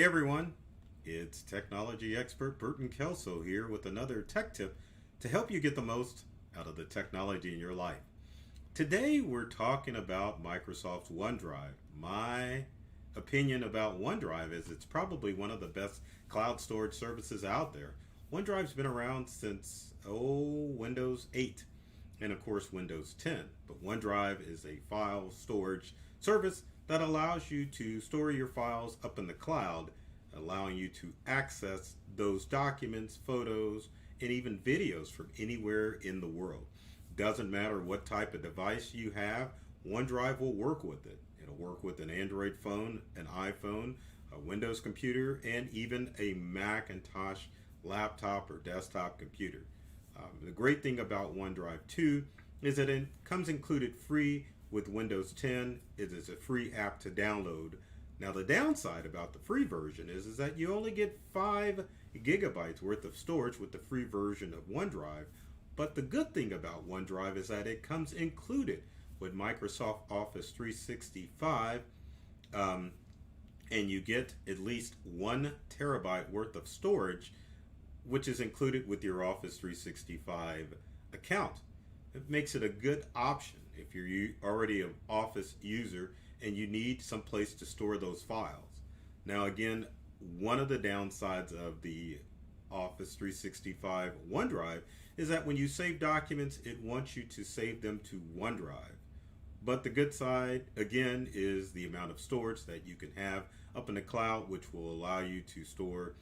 Hey everyone, it's technology expert Burton Kelso here with another tech tip to help you get the most out of the technology in your life. Today we're talking about Microsoft's OneDrive. My opinion about OneDrive is it's probably one of the best cloud storage services out there. OneDrive's been around since Windows 8 and of course Windows 10, but OneDrive is a file storage service that allows you to store your files up in the cloud, allowing you to access those documents, photos, and even videos from anywhere in the world. Doesn't matter what type of device you have, OneDrive will work with it. It'll work with an Android phone, an iPhone, a Windows computer, and even a Macintosh laptop or desktop computer. The great thing about OneDrive 2 is that it comes included free with Windows 10. It is a free app to download. Now the downside about the free version is that you only get 5 gigabytes worth of storage with the free version of OneDrive. But the good thing about OneDrive is that it comes included with Microsoft Office 365, and you get at least 1 terabyte worth of storage, which is included with your Office 365 account. It makes it a good option if you're already an Office user and you need some place to store those files. Now again, one of the downsides of the Office 365 OneDrive is that when you save documents, it wants you to save them to OneDrive. But the good side, again, is the amount of storage that you can have up in the cloud, which will allow you to store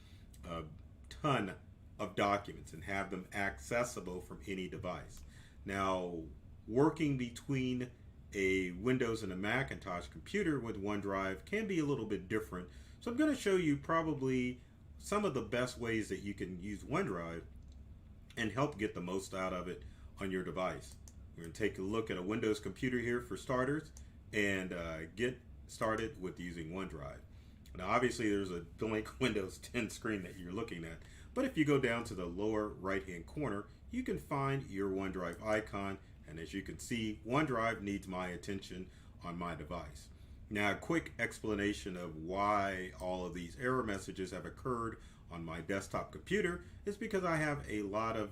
a ton of documents and have them accessible from any device. Now, working between a Windows and a Macintosh computer with OneDrive can be a little bit different. So I'm going to show you probably some of the best ways that you can use OneDrive and help get the most out of it on your device. We're going to take a look at a Windows computer here for starters and get started with using OneDrive. Now obviously there's a blank Windows 10 screen that you're looking at, but if you go down to the lower right hand corner, you can find your OneDrive icon, and as you can see, OneDrive needs my attention on my device. Now a quick explanation of why all of these error messages have occurred on my desktop computer is because I have a lot of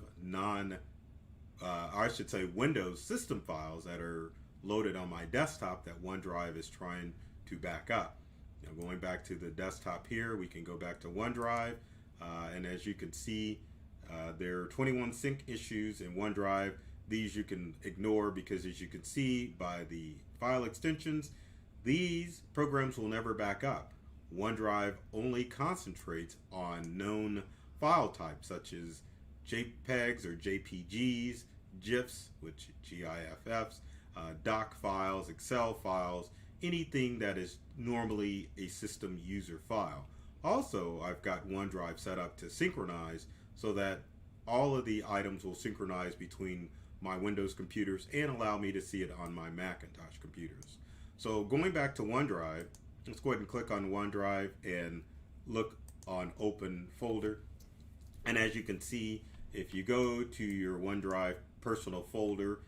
Windows system files that are loaded on my desktop that OneDrive is trying to back up. Now going back to the desktop here, we can go back to OneDrive, and as you can see, there are 21 sync issues in OneDrive. These you can ignore because, as you can see by the file extensions, these programs will never back up. OneDrive only concentrates on known file types such as JPEGs or JPGs, GIFs, which GIFs, doc files, Excel files, anything that is normally a system user file. Also, I've got OneDrive set up to synchronize so that all of the items will synchronize between my Windows computers and allow me to see it on my Macintosh computers. So going back to OneDrive, let's go ahead and click on OneDrive and look on Open Folder. And as you can see, if you go to your OneDrive personal folder,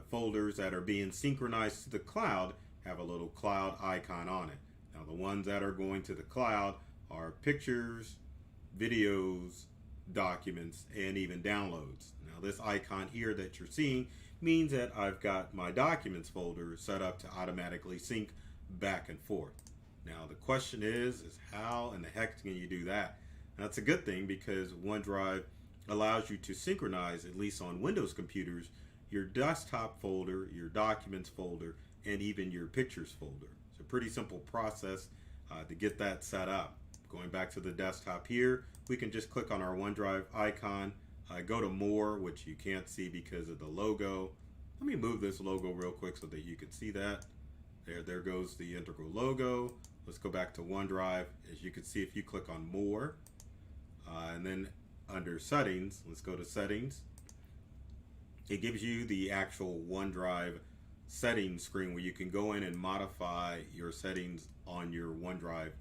folders that are being synchronized to the cloud have a little cloud icon on it. Now the ones that are going to the cloud are pictures, videos, documents, and even downloads. Now this icon here that you're seeing means that I've got my documents folder set up to automatically sync back and forth. Now the question is how in the heck can you do that? And that's a good thing because OneDrive allows you to synchronize, at least on Windows computers, your desktop folder, your documents folder, and even your pictures folder. It's a pretty simple process to get that set up. Going back to the desktop here, we can just click on our OneDrive icon, go to More, which you can't see because of the logo. Let me move this logo real quick so that you can see that. There goes the integral logo. Let's go back to OneDrive. As you can see, if you click on More, and then under Settings, let's go to Settings. It gives you the actual OneDrive settings screen where you can go in and modify your settings on your OneDrive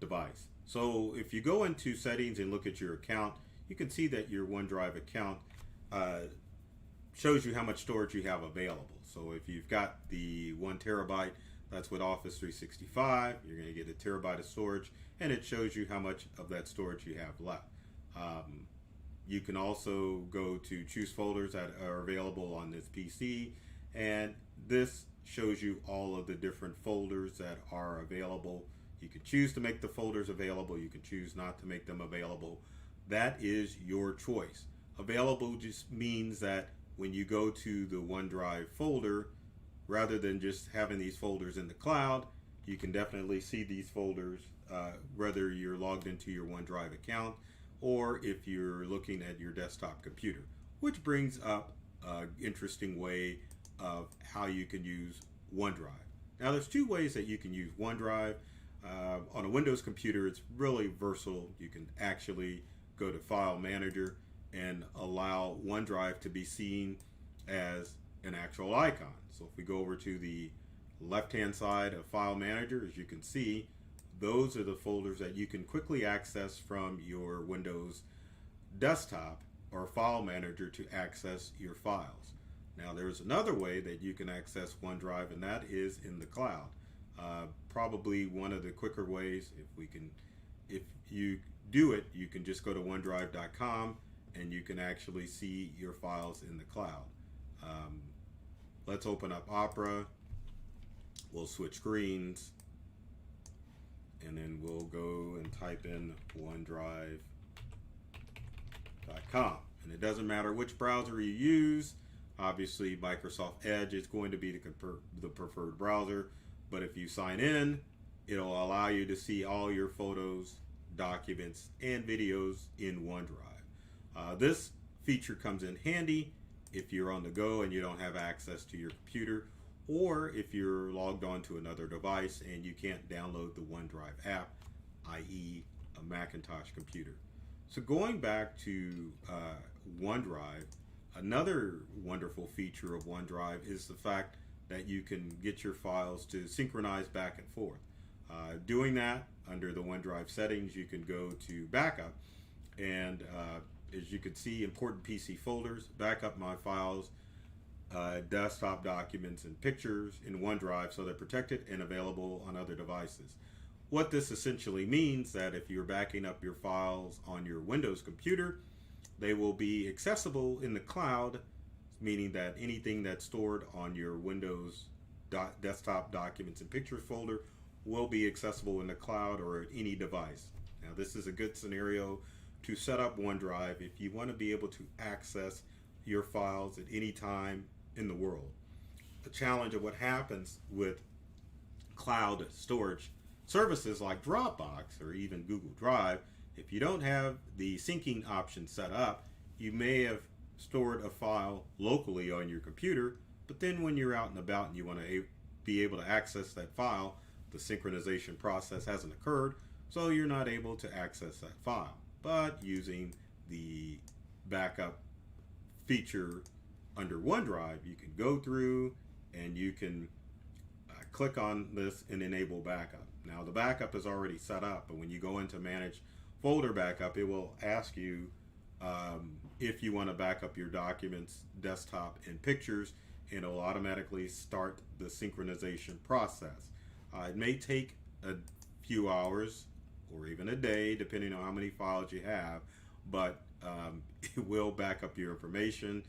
device. So if you go into settings and look at your account, you can see that your OneDrive account shows you how much storage you have available. So if you've got the 1 terabyte That's with Office 365. You're going to get a terabyte of storage, and it shows you how much of that storage you have left. You can also go to choose folders that are available on this PC, and this shows you all of the different folders that are available. You can choose to make the folders available. You can choose not to make them available. That is your choice. Available just means that when you go to the OneDrive folder, rather than just having these folders in the cloud, you can definitely see these folders whether you're logged into your OneDrive account or if you're looking at your desktop computer, which brings up an interesting way of how you can use OneDrive. Now, there's two ways that you can use OneDrive. On a Windows computer, it's really versatile. You can actually go to File Manager and allow OneDrive to be seen as an actual icon. So if we go over to the left-hand side of File Manager, as you can see, those are the folders that you can quickly access from your Windows desktop or File Manager to access your files. Now, there's another way that you can access OneDrive, and that is in the cloud. Probably one of the quicker ways. If you do it, you can just go to OneDrive.com and you can actually see your files in the cloud. Let's open up Opera. We'll switch screens, and then we'll go and type in OneDrive.com. And it doesn't matter which browser you use. Obviously, Microsoft Edge is going to be the preferred browser, but if you sign in, it'll allow you to see all your photos, documents, and videos in OneDrive. This feature comes in handy if you're on the go and you don't have access to your computer, or if you're logged on to another device and you can't download the OneDrive app, i.e. a Macintosh computer. So going back to OneDrive, another wonderful feature of OneDrive is the fact that you can get your files to synchronize back and forth. Doing that under the OneDrive settings, you can go to backup, and as you can see, important PC folders, backup my files, desktop documents, and pictures in OneDrive so they're protected and available on other devices. What this essentially means that if you're backing up your files on your Windows computer, they will be accessible in the cloud, meaning that anything that's stored on your Windows desktop documents and pictures folder will be accessible in the cloud or at any device. Now, this is a good scenario to set up OneDrive if you want to be able to access your files at any time in the world. The challenge of what happens with cloud storage services like Dropbox or even Google Drive, if you don't have the syncing option set up, you may have stored a file locally on your computer, but then when you're out and about and you want to be able to access that file, the synchronization process hasn't occurred, so you're not able to access that file. But using the backup feature under OneDrive, you can go through and you can click on this and enable backup. Now, the backup is already set up, but when you go into manage folder backup, it will ask you if you want to back up your documents, desktop, and pictures, and it'll automatically start the synchronization process. It may take a few hours or even a day, depending on how many files you have, but it will back up your information,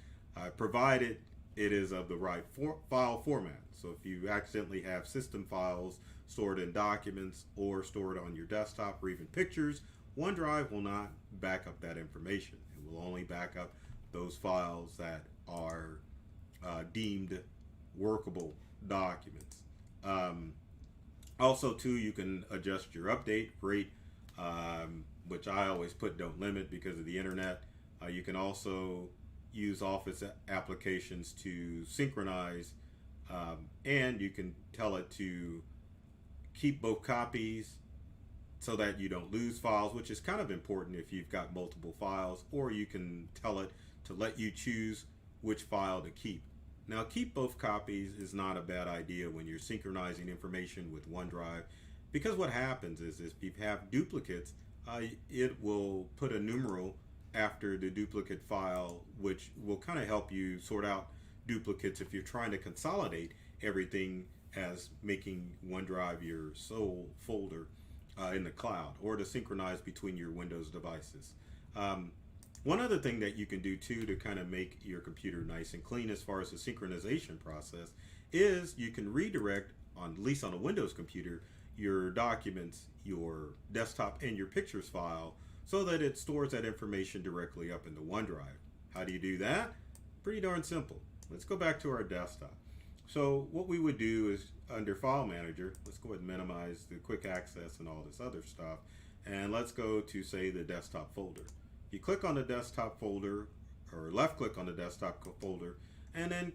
provided it is of the right file format. So if you accidentally have system files stored in documents or stored on your desktop or even pictures, OneDrive will not back up that information. It will only back up those files that are deemed workable documents. Also, too, you can adjust your update rate, which I always put don't limit because of the internet. You can also use Office applications to synchronize, and you can tell it to keep both copies so that you don't lose files, which is kind of important if you've got multiple files, or you can tell it to let you choose which file to keep. Now, keep both copies is not a bad idea when you're synchronizing information with OneDrive, because what happens is if you have duplicates, it will put a numeral after the duplicate file, which will kind of help you sort out duplicates if you're trying to consolidate everything as making OneDrive your sole folder in the cloud, or to synchronize between your Windows devices. Um, One other thing that you can do too to kind of make your computer nice and clean as far as the synchronization process is you can redirect, on at least on a Windows computer, your documents, your desktop, and your pictures file so that it stores that information directly up into OneDrive. How do you do that? Pretty darn simple. Let's go back to our desktop. So what we would do is under File Manager, let's go ahead and minimize the quick access and all this other stuff, and let's go to, say, the desktop folder. You click on the desktop folder, or left click on the desktop folder, and then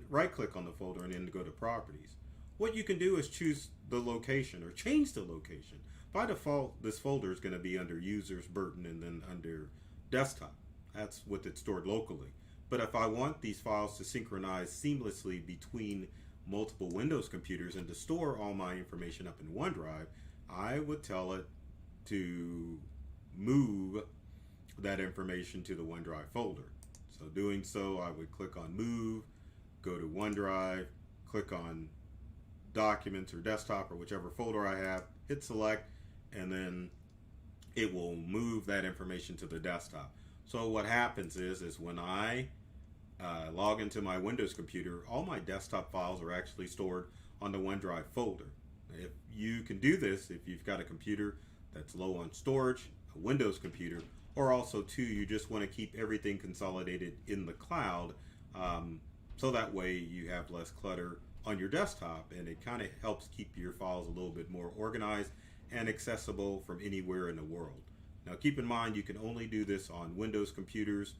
right click on the folder and then go to Properties. What you can do is choose the location or change the location. By default, this folder is going to be under Users, Burton, and then under Desktop. That's what it's stored locally. But if I want these files to synchronize seamlessly between multiple Windows computers and to store all my information up in OneDrive, I would tell it to move that information to the OneDrive folder. So doing so, I would click on Move, go to OneDrive, click on Documents or Desktop or whichever folder I have, hit Select, and then it will move that information to the desktop. So what happens is when I log into my Windows computer, all my desktop files are actually stored on the OneDrive folder. If you can do this, if you've got a computer that's low on storage, a Windows computer, or also too, you just want to keep everything consolidated in the cloud, so that way you have less clutter on your desktop, and it kind of helps keep your files a little bit more organized and accessible from anywhere in the world. Now keep in mind, you can only do this on Windows computers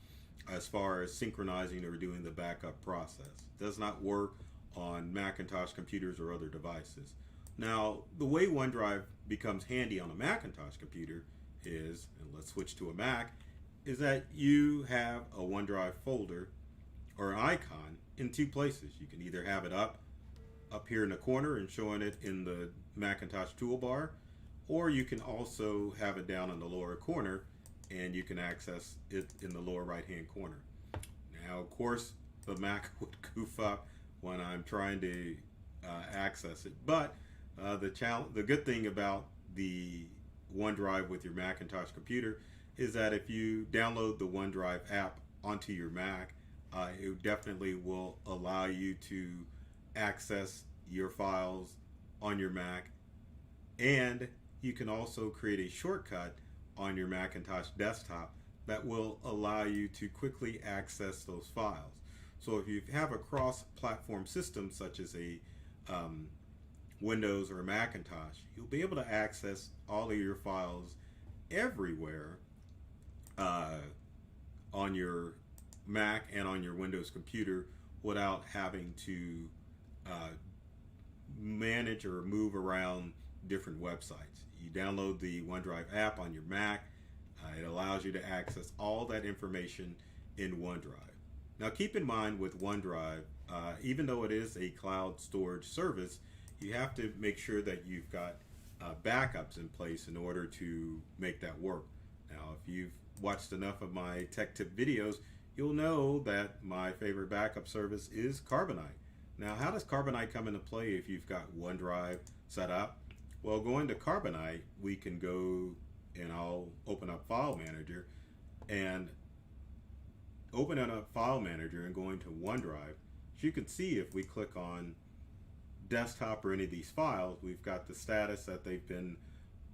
as far as synchronizing or doing the backup process. It does not work on Macintosh computers or other devices. Now, the way OneDrive becomes handy on a Macintosh computer is, and let's switch to a Mac, is that you have a OneDrive folder or an icon in two places. You can either have it up here in the corner and showing it in the Macintosh toolbar, or you can also have it down in the lower corner and you can access it in the lower right hand corner. Now of course the Mac would goof up when I'm trying to access it, but the good thing about the OneDrive with your Macintosh computer is that if you download the OneDrive app onto your Mac, it definitely will allow you to access your files on your Mac, and you can also create a shortcut on your Macintosh desktop that will allow you to quickly access those files. So if you have a cross-platform system such as a Windows or a Macintosh, you'll be able to access all of your files everywhere on your Mac and on your Windows computer without having to manage or move around different websites. You download the OneDrive app on your Mac. It allows you to access all that information in OneDrive. Now keep in mind with OneDrive, even though it is a cloud storage service, you have to make sure that you've got backups in place in order to make that work. Now if you've watched enough of my tech tip videos, you'll know that my favorite backup service is Carbonite. Now how does Carbonite come into play if you've got OneDrive set up? Well, going to Carbonite, we can go, and I'll open up File Manager, and opening up File Manager and going to OneDrive, as you can see, if we click on Desktop or any of these files, we've got the status that they've been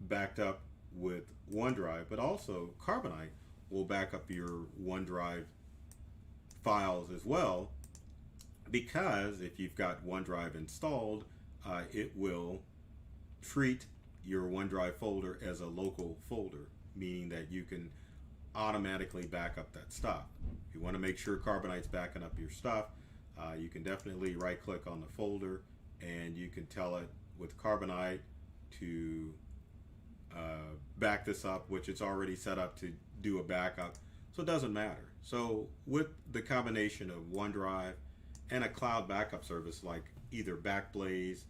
backed up with OneDrive, but also Carbonite will back up your OneDrive files as well, because if you've got OneDrive installed, it will treat your OneDrive folder as a local folder, meaning that you can automatically back up that stuff. If you want to make sure Carbonite's backing up your stuff, you can definitely right click on the folder and you can tell it with Carbonite to back this up, which it's already set up to do a backup, so it doesn't matter. So with the combination of OneDrive and a cloud backup service like either Backblaze,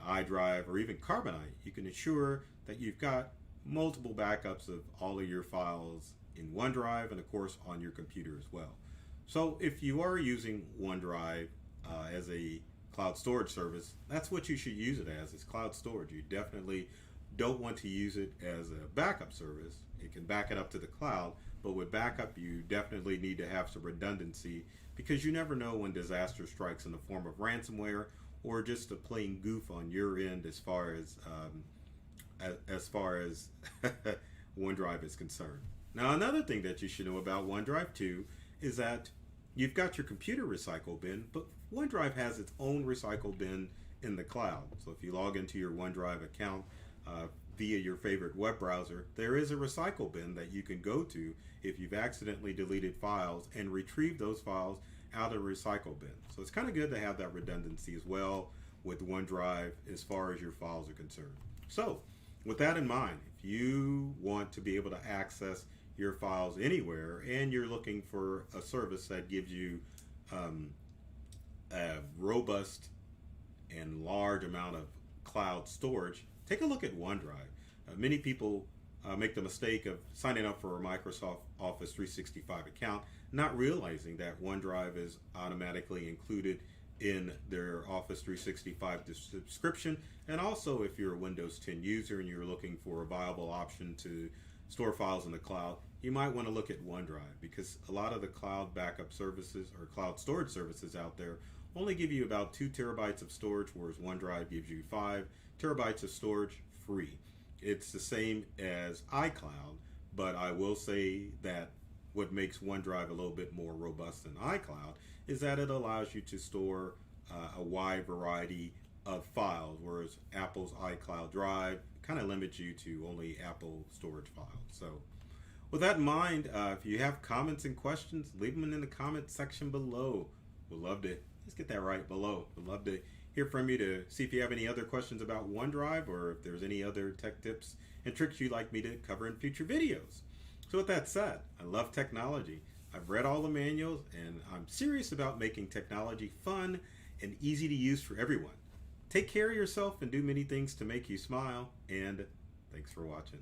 iDrive, or even Carbonite, you can ensure that you've got multiple backups of all of your files in OneDrive and of course on your computer as well. So if you are using OneDrive as a cloud storage service, that's what you should use it as, is cloud storage. You definitely don't want to use it as a backup service. It can back it up to the cloud, but with backup, you definitely need to have some redundancy because you never know when disaster strikes in the form of ransomware or just a plain goof on your end as far as OneDrive is concerned. Now, another thing that you should know about OneDrive too is that you've got your computer recycle bin, but OneDrive has its own recycle bin in the cloud. So if you log into your OneDrive account via your favorite web browser, there is a recycle bin that you can go to if you've accidentally deleted files and retrieve those files out of a recycle bin. So it's kind of good to have that redundancy as well with OneDrive as far as your files are concerned. So with that in mind, if you want to be able to access your files anywhere and you're looking for a service that gives you a robust and large amount of cloud storage, take a look at OneDrive. Many people make the mistake of signing up for a Microsoft Office 365 account, not realizing that OneDrive is automatically included in their Office 365 subscription. And also, if you're a Windows 10 user and you're looking for a viable option to store files in the cloud, you might want to look at OneDrive, because a lot of the cloud backup services or cloud storage services out there only give you about 2 terabytes of storage, whereas OneDrive gives you 5 terabytes of storage free. It's the same as iCloud, but I will say that what makes OneDrive a little bit more robust than iCloud is that it allows you to store a wide variety of files, whereas Apple's iCloud Drive kind of limits you to only Apple storage files. So with that in mind, if you have comments and questions, leave them in the comment section below. We'd love to, let's get that right, below. We'd love to hear from you to see if you have any other questions about OneDrive or if there's any other tech tips and tricks you'd like me to cover in future videos. So with that said, I love technology. I've read all the manuals and I'm serious about making technology fun and easy to use for everyone. Take care of yourself and do many things to make you smile, and thanks for watching.